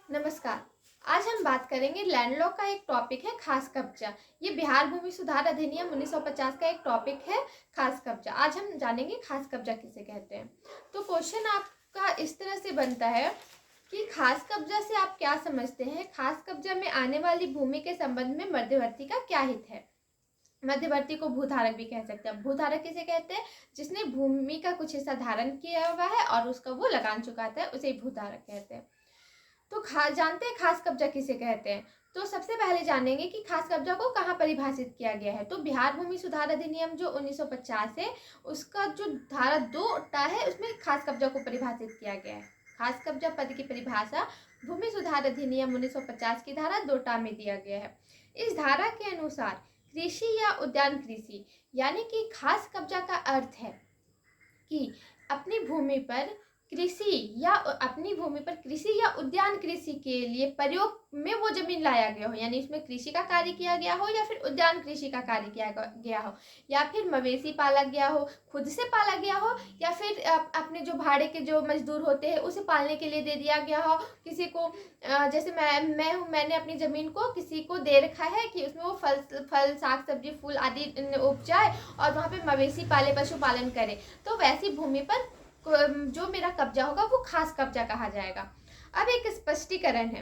नमस्कार। आज हम बात करेंगे लैंड लॉ का एक टॉपिक है खास कब्जा। ये बिहार भूमि सुधार अधिनियम 1950 का एक टॉपिक है खास कब्जा। आज हम जानेंगे खास कब्जा किसे कहते हैं। तो क्वेश्चन आपका इस तरह से बनता है कि खास कब्जा से आप क्या समझते हैं। खास कब्जा में आने वाली भूमि के संबंध में मध्यवर्ती का क्या हित है। मध्यवर्ती को भूधारक भी कह सकते हैं। भूधारक किसे कहते हैं, जिसने भूमि का कुछ हिस्सा धारण किया हुआ है और उसका वो लगान चुकाता है, उसे भूधारक कहते हैं। तो जानते हैं खास कब्जा किसे कहते हैं। तो सबसे पहले जानेंगे कि खास कब्जा को कहाँ परिभाषित किया गया है। तो बिहार भूमि सुधार अधिनियम जो 1950 है, उसका जो धारा 2 है उसमें खास कब्जा को परिभाषित किया गया है। खास कब्जा पद की परिभाषा भूमि सुधार अधिनियम 1950 की धारा 2 में दिया गया है। इस धारा के अनुसार कृषि या उद्यान कृषि यानी कि खास कब्जा का अर्थ है कि अपनी भूमि पर कृषि या उद्यान कृषि के लिए प्रयोग में वो जमीन लाया गया हो, यानी इसमें कृषि का कार्य किया गया हो या फिर उद्यान कृषि का कार्य किया गया हो, या फिर मवेशी पाला गया हो, खुद से पाला गया हो, या फिर अपने जो भाड़े के जो मजदूर होते हैं उसे पालने के लिए दे दिया गया हो किसी को। जैसे मैं हूँ, मैंने अपनी जमीन को किसी को दे रखा है कि उसमें वो फल साग सब्जी फूल आदि उपजाए और वहाँ पे मवेशी पाले, पशुपालन करे। तो वैसी भूमि पर जो मेरा कब्जा होगा वो खास कब्जा कहा जाएगा। अब एक स्पष्टीकरण है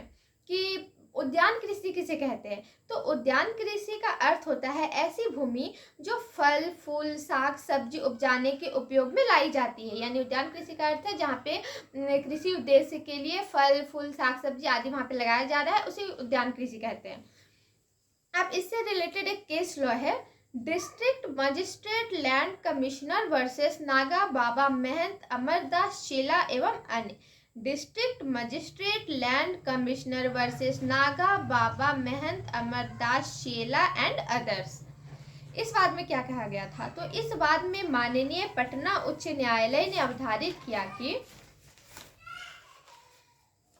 कि उद्यान कृषि किसे कहते हैं। तो उद्यान कृषि का अर्थ होता है ऐसी भूमि जो फल फूल साग सब्जी उपजाने के उपयोग में लाई जाती है। यानी उद्यान कृषि का अर्थ है जहाँ पे कृषि उद्देश्य के लिए फल फूल साग सब्जी आदि वहाँ पे लगाया जा रहा है, उसे उद्यान कृषि कहते हैं। अब इससे रिलेटेड एक केस लॉ है, district magistrate land commissioner versus Naga Baba Mahant Amardas Shela एवं अन्य। District magistrate land commissioner versus Naga Baba Mahant Amardas Shela and others. इस वाद में क्या कहा गया था। तो इस वाद में माननीय पटना उच्च न्यायालय ने अवधारित किया कि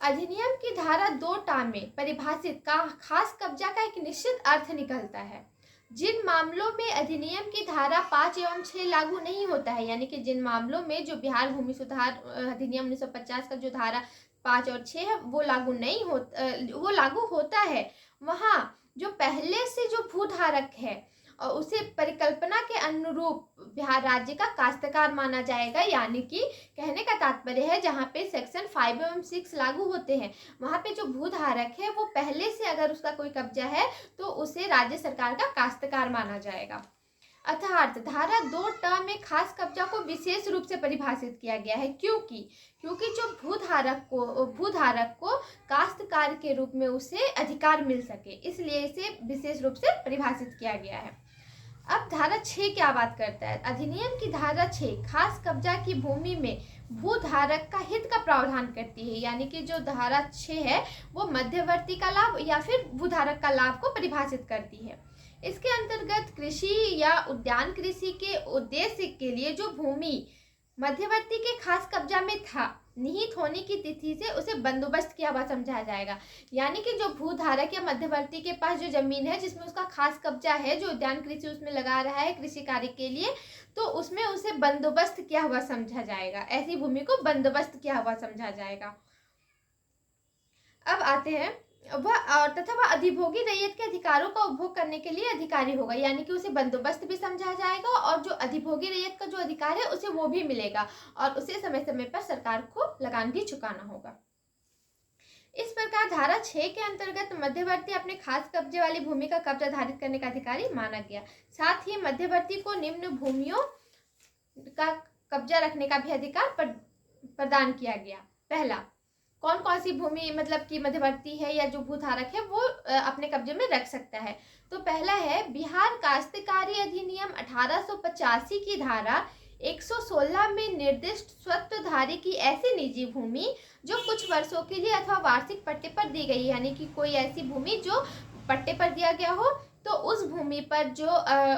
अधिनियम की धारा 2 में परिभाषित खास कब्जा का एक निश्चित अर्थ निकलता है। जिन मामलों में अधिनियम की धारा 5 एवं 6 लागू नहीं होता है, यानी कि जिन मामलों में जो बिहार भूमि सुधार अधिनियम 1950 का जो धारा 5 और 6 है वो लागू नहीं होता, वो लागू होता है, वहाँ जो पहले से जो भूधारक है और उसे परिकल्पना के अनुरूप बिहार राज्य का काश्तकार माना जाएगा। यानी कि कहने का तात्पर्य है जहाँ पे सेक्शन 5 एवं 6 लागू होते हैं वहाँ पे जो भूधारक है वो पहले से अगर उसका कोई कब्जा है तो उसे राज्य सरकार का काश्तकार माना जाएगा। अर्थात धारा 2 में खास कब्जा को विशेष रूप से परिभाषित किया गया है क्योंकि जो भूधारक को काश्तकार के रूप में उसे अधिकार मिल सके, इसलिए इसे विशेष रूप से परिभाषित किया गया है। अब धारा 6 क्या बात करता है। अधिनियम की धारा 6 खास कब्जा की भूमि में भूधारक का हित का प्रावधान करती है। यानी कि जो धारा 6 है वो मध्यवर्ती का लाभ या फिर भूधारक का लाभ को परिभाषित करती है। इसके अंतर्गत कृषि या उद्यान कृषि के उद्देश्य के लिए जो भूमि मध्यवर्ती के खास कब्जा में था, निहित होने की तिथि से उसे बंदोबस्त किया हुआ समझा जाएगा। यानी कि जो भूधारक या मध्यवर्ती के पास जो जमीन है जिसमें उसका खास कब्जा है, जो उद्यान कृषि उसमें लगा रहा है कृषि कार्य के लिए, तो उसमें उसे बंदोबस्त किया हुआ समझा जाएगा। ऐसी भूमि को बंदोबस्त किया हुआ समझा जाएगा। अब आते हैं वह अधिभोगी रैयत के अधिकारों का उपभोग करने के लिए अधिकारी होगा। यानी कि उसे बंदोबस्त भी समझा जाएगा और जो अधिभोगी रैयत का जो अधिकार है उसे वो भी मिलेगा और उसे समय समय पर सरकार को लगान भी चुकाना होगा। इस प्रकार धारा 6 के अंतर्गत मध्यवर्ती अपने खास कब्जे वाली भूमि का कब्जा धारित करने का अधिकारी माना गया। साथ ही मध्यवर्ती को निम्न भूमियों का कब्जा रखने का भी अधिकार प्रदान किया गया। पहला, कौन कौन सी भूमि मतलब कि मध्यवर्ती है या जो भूधारक है वो अपने कब्जे में रख सकता है। तो पहला है बिहार काश्तकारी अधिनियम 1885 की धारा 116 में निर्दिष्ट स्वत्वधारी की ऐसी निजी भूमि जो कुछ वर्षों के लिए अथवा वार्षिक पट्टे पर दी गई। यानी कि कोई ऐसी भूमि जो पट्टे पर दिया गया हो तो उस भूमि पर जो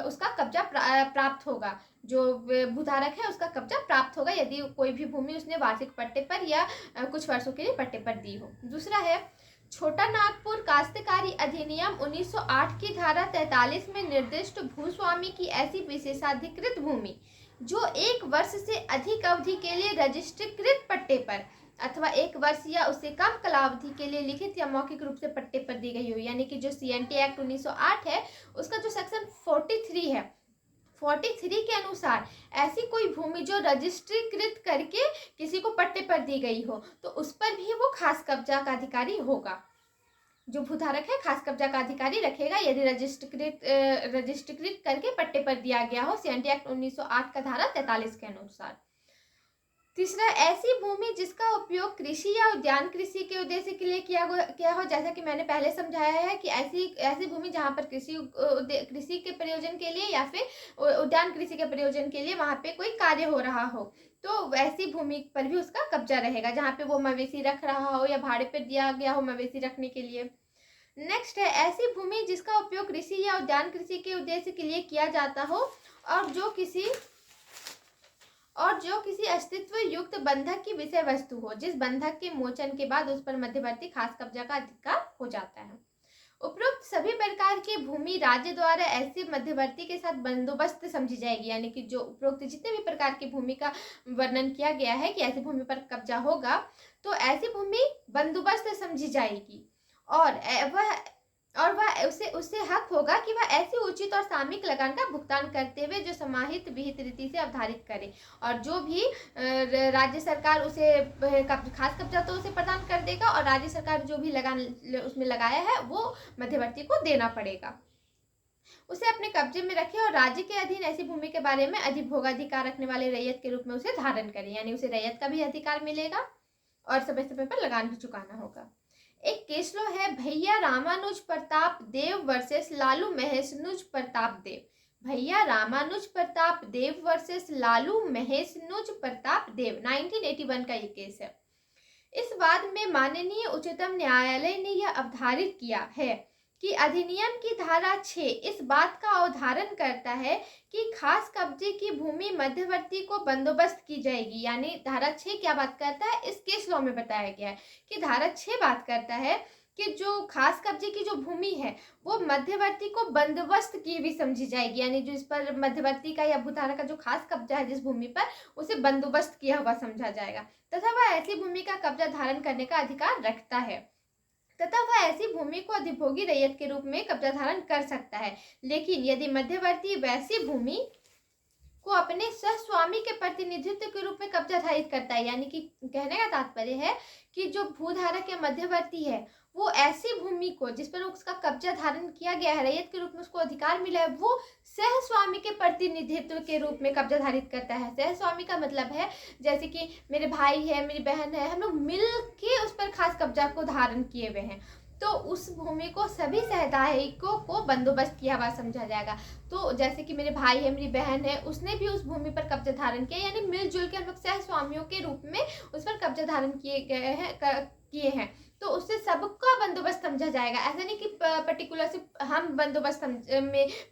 उसका कब्जा प्राप्त होगा, जो भूधारक है उसका कब्जा प्राप्त होगा यदि कोई भी भूमि उसने वार्षिक पट्टे पर या कुछ वर्षों के लिए पट्टे पर दी हो। दूसरा है छोटा नागपुर काश्तकारी अधिनियम 1908 की धारा 43 में निर्दिष्ट भूस्वामी की ऐसी विशेषाधिकृत भूमि जो 1 वर्ष से अधिक अवधि के लिए रजिस्ट्रीकृत पट्टे पर अथवा 1 वर्ष या उससे कम कालावधि के लिए लिखित या मौखिक रूप से पट्टे पर दी गई हो। यानी कि जो CNT एक्ट 1908 है उसका जो सेक्शन 43 है, 43 के अनुसार ऐसी कोई भूमि जो रजिस्ट्रीकृत करके किसी को पट्टे पर दी गई हो तो उस पर भी वो खास कब्जा का अधिकारी होगा। जो भूधारक है खास कब्जा का अधिकारी रखेगा यदि रजिस्ट्रीकृत करके पट्टे पर दिया गया हो CNT एक्ट 1908 का धारा 43 के अनुसार। तीसरा, ऐसी भूमि जिसका उपयोग कृषि या उद्यान कृषि के उद्देश्य के लिए किया हो, जैसा कि मैंने पहले समझाया है कि ऐसी भूमि जहाँ पर कृषि के प्रयोजन के लिए या फिर उद्यान कृषि के प्रयोजन के लिए वहाँ पे कोई कार्य हो रहा हो तो वैसी भूमि पर भी उसका कब्जा रहेगा, जहाँ पे वो मवेशी रख रहा हो या भाड़े पर दिया गया हो मवेशी रखने के लिए। नेक्स्ट है, ऐसी भूमि जिसका उपयोग कृषि या उद्यान कृषि के उद्देश्य के लिए किया जाता हो और जो किसी अस्तित्व युक्त बंधक की विषय वस्तु हो, जिस बंधक के मोचन के बाद उस पर मध्यवर्ती खास कब्जा का अधिकार हो जाता है। उपरोक्त सभी प्रकार की भूमि राज्य द्वारा ऐसे मध्यवर्ती के साथ बंदोबस्त समझी जाएगी। यानी कि जो उपरोक्त जितने भी प्रकार की भूमि का वर्णन किया गया है कि ऐसी भूमि पर कब्जा होगा तो ऐसी भूमि बंदोबस्त समझी जाएगी और वह उससे हक होगा कि वह ऐसी उचित और सामयिक लगान का भुगतान करते हुए जो समाहित विहित रीति से अवधारित करे, और जो भी राज्य सरकार उसे खास कब्जा तो उसे प्रदान कर देगा और राज्य सरकार जो भी लगान उसमें लगाया है वो मध्यवर्ती को देना पड़ेगा, उसे अपने कब्जे में रखे और राज्य के अधीन ऐसी भूमि के बारे में अधिभोगाधिकार रखने वाले रैयत के रूप में उसे धारण करे। यानी उसे रैयत का भी अधिकार मिलेगा और समय समय पर लगान भी चुकाना होगा। एक केस लॉ है भैया रामानुज प्रताप देव वर्सेस लालू महेशनुज प्रताप देव। भैया रामानुज प्रताप देव वर्सेस लालू महेशनुज प्रताप देव 1981 का ये केस है। इस वाद में माननीय उच्चतम न्यायालय ने यह अवधारित किया है कि अधिनियम की धारा 6 इस बात का अवधारण करता है कि खास कब्जे की भूमि मध्यवर्ती को बंदोबस्त की जाएगी। यानी धारा 6 क्या बात करता है, इस केस लॉ में बताया गया है कि धारा 6 बात करता है कि जो खास कब्जे की जो भूमि है वो मध्यवर्ती को बंदोबस्त की भी समझी जाएगी। यानी जो इस पर मध्यवर्ती का या भूधारक का जो खास कब्जा है जिस भूमि पर उसे बंदोबस्त किया हुआ समझा जाएगा तथा वह ऐसी भूमि का कब्जा धारण करने का अधिकार रखता है तथा वह ऐसी भूमि को अधिभोगी रैयत के रूप में कब्जा धारण कर सकता है। लेकिन यदि मध्यवर्ती वैसी भूमि को अपने सहस्वामी के प्रतिनिधित्व के रूप में कब्जा धारित करता है, यानी कि कहने का तात्पर्य है कि जो भूधारक या मध्यवर्ती है वो ऐसी भूमि को जिस पर उसका कब्जा धारण किया गया है रैयत के रूप में उसको अधिकार मिला है वो सहस्वामी के प्रतिनिधित्व के रूप में कब्जा धारित करता है। सहस्वामी का मतलब है जैसे कि मेरे भाई है मेरी बहन है, हम लोग मिल के उस पर खास कब्जा को धारण किए हुए हैं तो उस भूमि को सभी सहधायकों को बंदोबस्त किया हुआ समझा जाएगा। तो जैसे कि मेरे भाई है मेरी बहन है उसने भी उस भूमि पर कब्जा धारण किया, यानी मिलजुल के हम लोग सहस्वामियों के रूप में उस पर कब्जा धारण किए हैं तो उससे सबका बंदोबस्त समझा जाएगा। ऐसा नहीं कि पर्टिकुलर से हम बंदोबस्त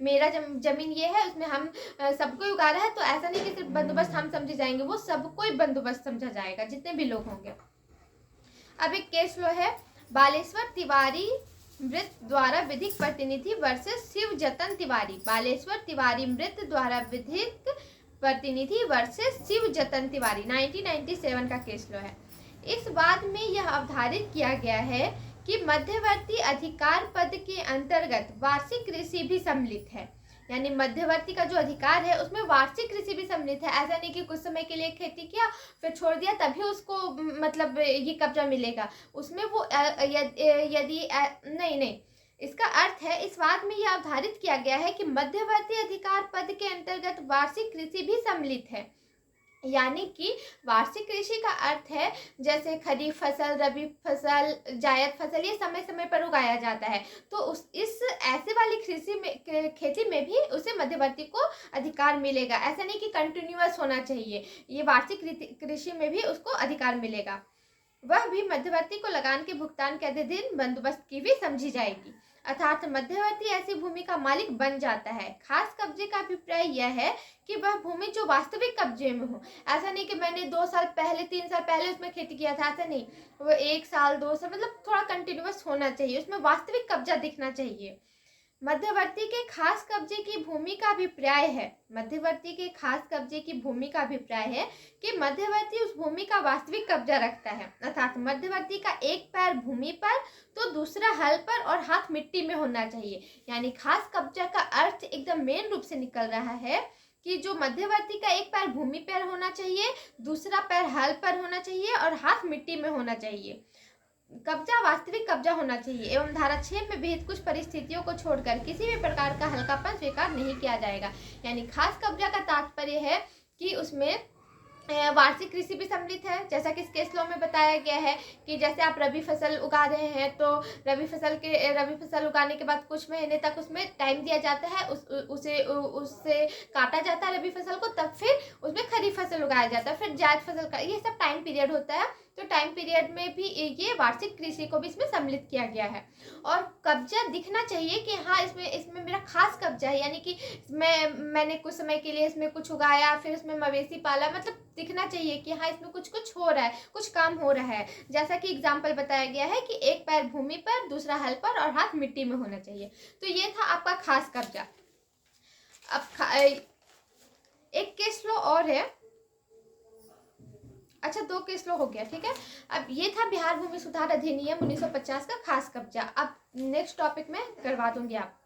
मेरा जमीन ये है उसमें हम सबको उगा रहा है तो ऐसा नहीं कि सिर्फ बंदोबस्त हम समझे जाएंगे, वो सबको ही बंदोबस्त समझा जाएगा जितने भी लोग होंगे। अब एक केस लो है बालेश्वर तिवारी मृत द्वारा विधिक प्रतिनिधि वर्सेस शिव जतन तिवारी। बालेश्वर तिवारी मृत द्वारा विधिक प्रतिनिधि वर्सेस शिव जतन तिवारी 1997 का केस लो है। इस वाद में यह अवधारित किया गया है कि मध्यवर्ती अधिकार पद के अंतर्गत वार्षिक कृषि भी सम्मिलित है। यानी मध्यवर्ती का जो अधिकार है उसमें वार्षिक कृषि भी सम्मिलित है। ऐसा नहीं कि कुछ समय के लिए खेती किया फिर छोड़ दिया तभी उसको मतलब ये कब्जा मिलेगा, उसमें वो यदि नहीं, इसका अर्थ है इस वाद में यह अवधारित किया गया है कि मध्यवर्ती अधिकार पद के अंतर्गत वार्षिक कृषि भी सम्मिलित है। यानी कि वार्षिक कृषि का अर्थ है जैसे खरीफ फसल रबी फसल जायद फसल ये समय समय पर उगाया जाता है तो इस ऐसे वाली खेती में भी उसे मध्यवर्ती को अधिकार मिलेगा। ऐसा नहीं कि कंटिन्यूअस होना चाहिए, ये वार्षिक कृषि में भी उसको अधिकार मिलेगा। वह भी मध्यवर्ती को लगान के भुगतान के अधीन बंदोबस्त की भी समझी जाएगी, अर्थात मध्यवर्ती ऐसी भूमि का मालिक बन जाता है। खास कब्जे का अभिप्राय यह है कि वह भूमि जो वास्तविक कब्जे में हो। ऐसा नहीं कि मैंने 2 साल पहले 3 साल पहले उसमें खेती किया था, ऐसा नहीं, वो 1 साल 2 साल मतलब थोड़ा कंटिन्यूअस होना चाहिए, उसमें वास्तविक कब्जा दिखना चाहिए। मध्यवर्ती के खास कब्जे की भूमि का अभिप्राय है, मध्यवर्ती के खास कब्जे की भूमि का अभिप्राय है कि मध्यवर्ती उस भूमि का वास्तविक कब्जा रखता है, अर्थात मध्यवर्ती का एक पैर भूमि पर तो दूसरा हल पर और हाथ मिट्टी में होना चाहिए। यानी खास कब्जा का अर्थ एकदम मेन रूप से निकल रहा है कि जो मध्यवर्ती का एक पैर भूमि पर होना चाहिए, दूसरा पैर हल पर होना चाहिए और हाथ मिट्टी में होना चाहिए। कब्जा वास्तविक कब्जा होना चाहिए एवं धारा 6 में विहित कुछ परिस्थितियों को छोड़कर किसी भी प्रकार का हल्कापन स्वीकार नहीं किया जाएगा। यानी खास कब्जा का तात्पर्य है कि उसमें वार्षिक कृषि भी सम्मिलित है, जैसा कि इस केस लॉ में बताया गया है कि जैसे आप रबी फसल उगा रहे हैं तो रबी फसल उगाने के बाद कुछ महीने तक उसमें टाइम दिया जाता है, उससे काटा जाता है रबी फसल को, तब फिर उसमें खरीफ फसल उगाया जाता है, फिर जायद फसल का, ये सब टाइम पीरियड होता है। तो टाइम पीरियड में भी ये वार्षिक कृषि को भी इसमें सम्मिलित किया गया है। और कब्जा दिखना चाहिए कि हाँ इसमें मेरा खास कब्जा है, यानी कि मैंने कुछ समय के लिए इसमें कुछ उगाया, फिर उसमें मवेशी पाला, मतलब दिखना चाहिए कि हाँ इसमें कुछ हो रहा है, कुछ काम हो रहा है। जैसा कि एग्जाम्पल बताया गया है कि एक पैर भूमि पर, दूसरा हल पर और हाथ मिट्टी में होना चाहिए। तो ये था आपका खास कब्जा। अब एक केस लो और है, अच्छा 2 केस लो हो गया, ठीक है। अब ये था बिहार भूमि सुधार अधिनियम 1950 का खास कब्जा। अब नेक्स्ट टॉपिक में करवा दूंगी आप।